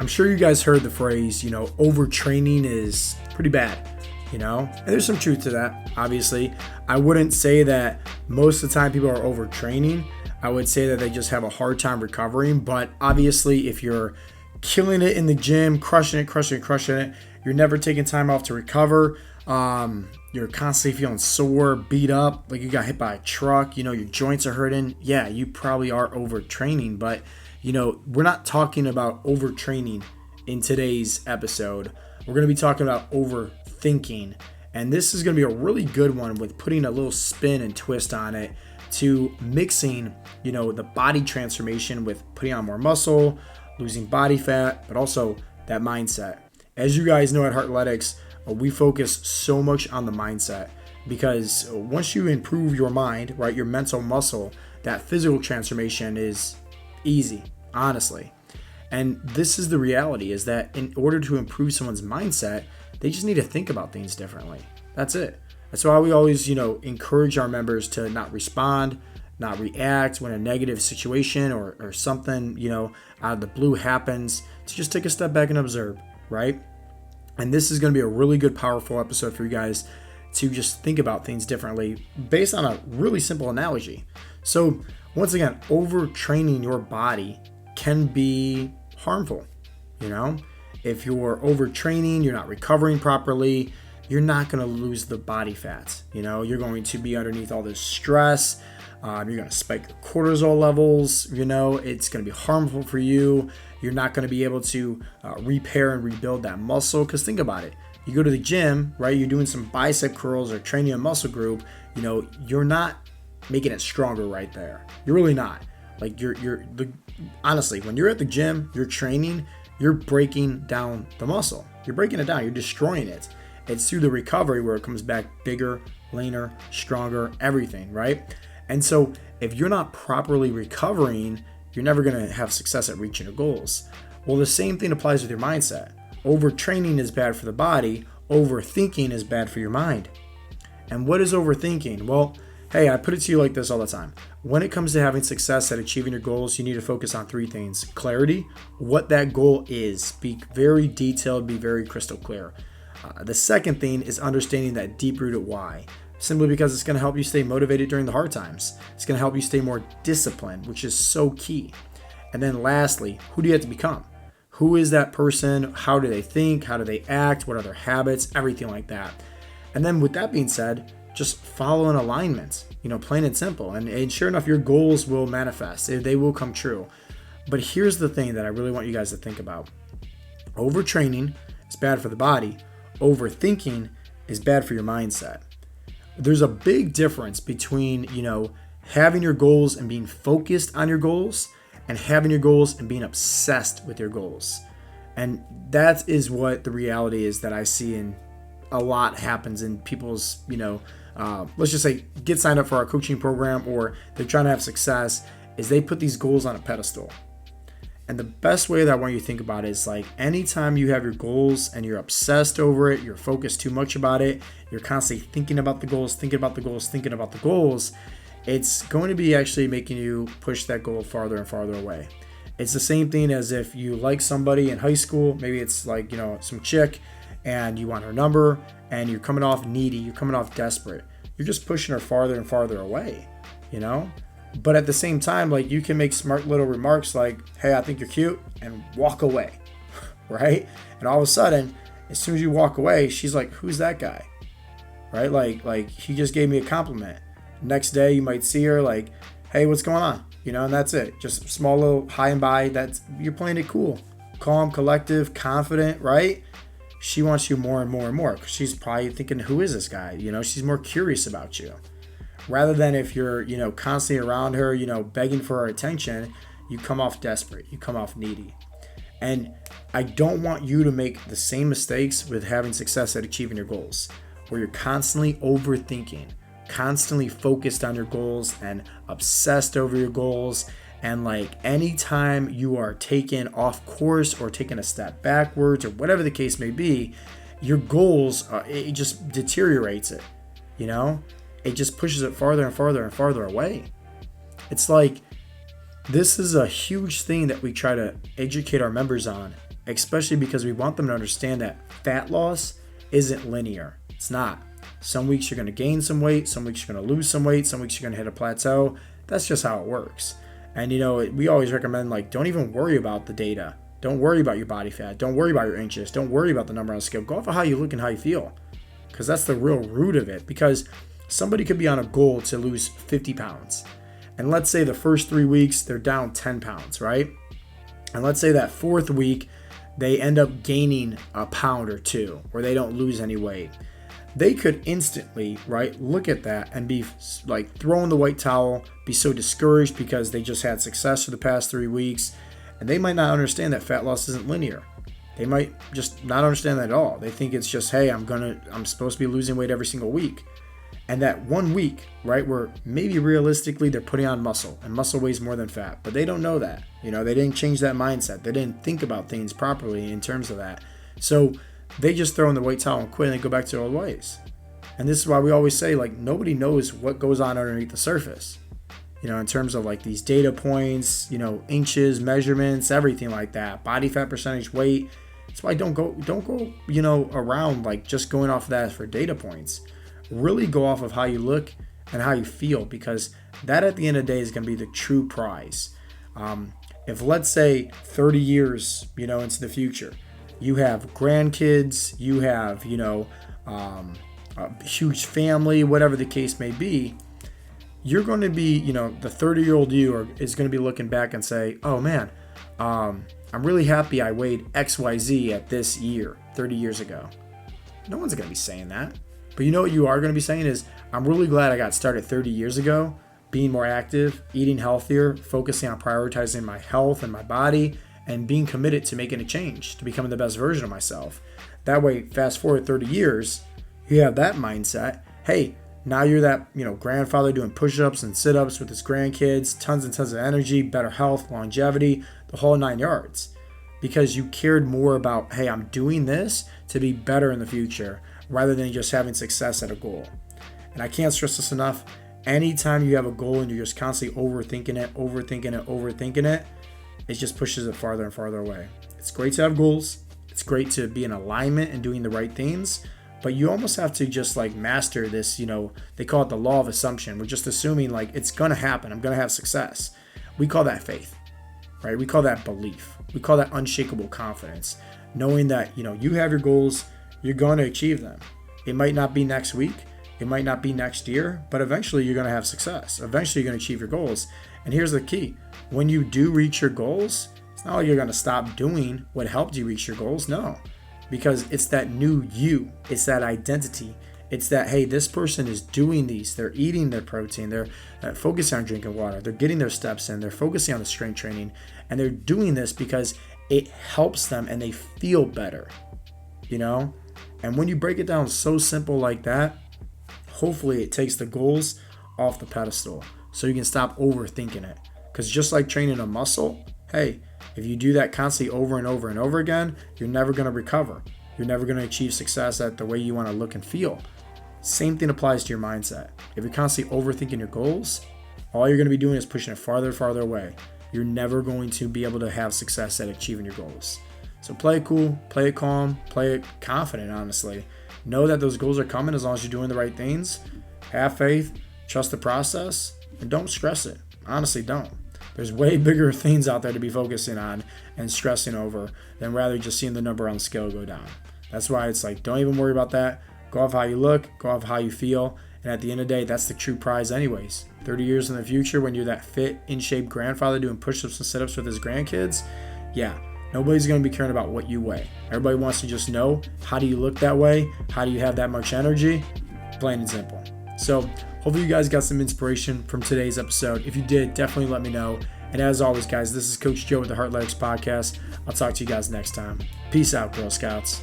I'm sure you guys heard the phrase, overtraining is pretty bad, and there's some truth to that, obviously. I wouldn't say that most of the time people are overtraining. I would say that they just have a hard time recovering, but obviously if you're killing it in the gym, crushing it, you're never taking time off to recover, you're constantly feeling sore, beat up, like you got hit by a truck, your joints are hurting, yeah, you probably are overtraining, but we're not talking about overtraining in today's episode. We're going to be talking about overthinking. And this is going to be a really good one with putting a little spin and twist on it to mixing, the body transformation with putting on more muscle, losing body fat, but also that mindset. As you guys know at Heartletics, we focus so much on the mindset because once you improve your mind, right, your mental muscle, that physical transformation is easy, honestly. And this is the reality, is that in order to improve someone's mindset, they just need to think about things differently. That's it. That's why we always, encourage our members to not respond, not react when a negative situation or something, out of the blue happens, to just take a step back and observe, right? And this is going to be a really good, powerful episode for you guys to just think about things differently based on a really simple analogy. So once again, overtraining your body can be harmful. If you're overtraining, you're not recovering properly, you're not going to lose the body fat. You're going to be underneath all this stress. You're going to spike your cortisol levels. It's going to be harmful for you. You're not going to be able to repair and rebuild that muscle. Because think about it. You go to the gym, right? You're doing some bicep curls or training a muscle group. You're not making it stronger right there. You're really not. Like honestly, when you're at the gym, you're training, you're breaking down the muscle. You're breaking it down. You're destroying it. It's through the recovery where it comes back bigger, leaner, stronger, everything, right? And so if you're not properly recovering, you're never going to have success at reaching your goals. Well, the same thing applies with your mindset. Overtraining is bad for the body. Overthinking is bad for your mind. And what is overthinking? Well, hey, I put it to you like this all the time. When it comes to having success at achieving your goals, you need to focus on three things. Clarity, what that goal is. Be very detailed, be very crystal clear. The second thing is understanding that deep-rooted why. Simply because it's going to help you stay motivated during the hard times. It's going to help you stay more disciplined, which is so key. And then lastly, who do you have to become? Who is that person? How do they think? How do they act? What are their habits? Everything like that. And then with that being said, just follow an alignment, plain and simple. And sure enough, your goals will manifest. They will come true. But here's the thing that I really want you guys to think about. Overtraining is bad for the body. Overthinking is bad for your mindset. There's a big difference between, having your goals and being focused on your goals and having your goals and being obsessed with your goals. And that is what the reality is that I see in a lot happens in people's, let's just say get signed up for our coaching program or they're trying to have success, is they put these goals on a pedestal. And the best way that I want you to think about it is like anytime you have your goals and you're obsessed over it, you're focused too much about it, you're constantly thinking about the goals, it's going to be actually making you push that goal farther and farther away. It's the same thing as if you like somebody in high school, maybe it's like, some chick and you want her number and you're coming off needy, you're coming off desperate. You're just pushing her farther and farther away, But at the same time, like you can make smart little remarks like, hey, I think you're cute, and walk away, right? And all of a sudden, as soon as you walk away, she's like, who's that guy? Right? Like he just gave me a compliment. Next day, you might see her like, hey, what's going on? And that's it. Just small little high and by. You're playing it cool, calm, collective, confident, right? She wants you more and more and more because she's probably thinking, who is this guy? She's more curious about you. Rather than if you're, constantly around her, begging for her attention, you come off desperate, you come off needy. And I don't want you to make the same mistakes with having success at achieving your goals, where you're constantly overthinking, constantly focused on your goals and obsessed over your goals. And like anytime you are taken off course or taking a step backwards or whatever the case may be, your goals, it just deteriorates it, It just pushes it farther and farther and farther away. It's like, this is a huge thing that we try to educate our members on especially because we want them to understand that fat loss isn't linear. It's not. Some weeks you're going to gain some weight, some weeks you're going to lose some weight, some weeks you're going to hit a plateau. That's just how it works. And we always recommend, like, don't even worry about the data. Don't worry about your body fat. Don't worry about your inches. Don't worry about the number on the scale. Go off of how you look and how you feel, because that's the real root of it. Because somebody could be on a goal to lose 50 pounds. And let's say the first 3 weeks, they're down 10 pounds, right? And let's say that fourth week, they end up gaining a pound or two, or they don't lose any weight. They could instantly, right, look at that and be like throwing the white towel, be so discouraged because they just had success for the past 3 weeks. And they might not understand that fat loss isn't linear. They might just not understand that at all. They think it's just, hey, I'm supposed to be losing weight every single week. And that 1 week, right, where maybe realistically they're putting on muscle, and muscle weighs more than fat, but they don't know that. They didn't change that mindset. They didn't think about things properly in terms of that. So they just throw in the weight towel and quit, and they go back to their old ways. And this is why we always say, like, nobody knows what goes on underneath the surface. In terms of like these data points, inches, measurements, everything like that, body fat percentage, weight. That's why don't go, around like just going off of that for data points. Really go off of how you look and how you feel, because that at the end of the day is going to be the true prize. If let's say 30 years, into the future, you have grandkids, you have, a huge family, whatever the case may be, you're going to be, the 30-year-old you is going to be looking back and say, oh man, I'm really happy I weighed XYZ at this year, 30 years ago. No one's going to be saying that. But what you are going to be saying is, I'm really glad I got started 30 years ago, being more active, eating healthier, focusing on prioritizing my health and my body, and being committed to making a change, to becoming the best version of myself. That way, fast forward 30 years, you have that mindset. Hey, now you're that, grandfather doing push-ups and sit-ups with his grandkids, tons and tons of energy, better health, longevity, the whole 9 yards. Because you cared more about, hey, I'm doing this to be better in the future, rather than just having success at a goal. And I can't stress this enough. Anytime you have a goal and you're just constantly overthinking it, it just pushes it farther and farther away. It's great to have goals. It's great to be in alignment and doing the right things. But you almost have to just like master this, they call it the law of assumption. We're just assuming like it's going to happen. I'm going to have success. We call that faith, right? We call that belief. We call that unshakable confidence. Knowing that, you have your goals, you're going to achieve them. It might not be next week. It might not be next year, but eventually you're going to have success. Eventually you're going to achieve your goals. And here's the key. When you do reach your goals, it's not like you're going to stop doing what helped you reach your goals. No. Because it's that new you, it's that identity, it's that, hey, this person is doing these, they're eating their protein, they're focusing on drinking water, they're getting their steps in, they're focusing on the strength training, and they're doing this because it helps them and they feel better, And when you break it down so simple like that, hopefully it takes the goals off the pedestal so you can stop overthinking it. Because just like training a muscle, hey, if you do that constantly over and over and over again, you're never going to recover. You're never going to achieve success at the way you want to look and feel. Same thing applies to your mindset. If you're constantly overthinking your goals, all you're going to be doing is pushing it farther and farther away. You're never going to be able to have success at achieving your goals. So play it cool, play it calm, play it confident, honestly. Know that those goals are coming as long as you're doing the right things. Have faith, trust the process, and don't stress it. Honestly, don't. There's way bigger things out there to be focusing on and stressing over than rather just seeing the number on the scale go down. That's why it's like, don't even worry about that. Go off how you look, go off how you feel. And at the end of the day, that's the true prize anyways. 30 years in the future, when you're that fit, in shape grandfather doing push-ups and sit-ups with his grandkids, yeah, nobody's going to be caring about what you weigh. Everybody wants to just know, how do you look that way? How do you have that much energy? Plain and simple. So hopefully you guys got some inspiration from today's episode. If you did, definitely let me know. And as always, guys, this is Coach Joe with the Heart Athletics Podcast. I'll talk to you guys next time. Peace out, Girl Scouts.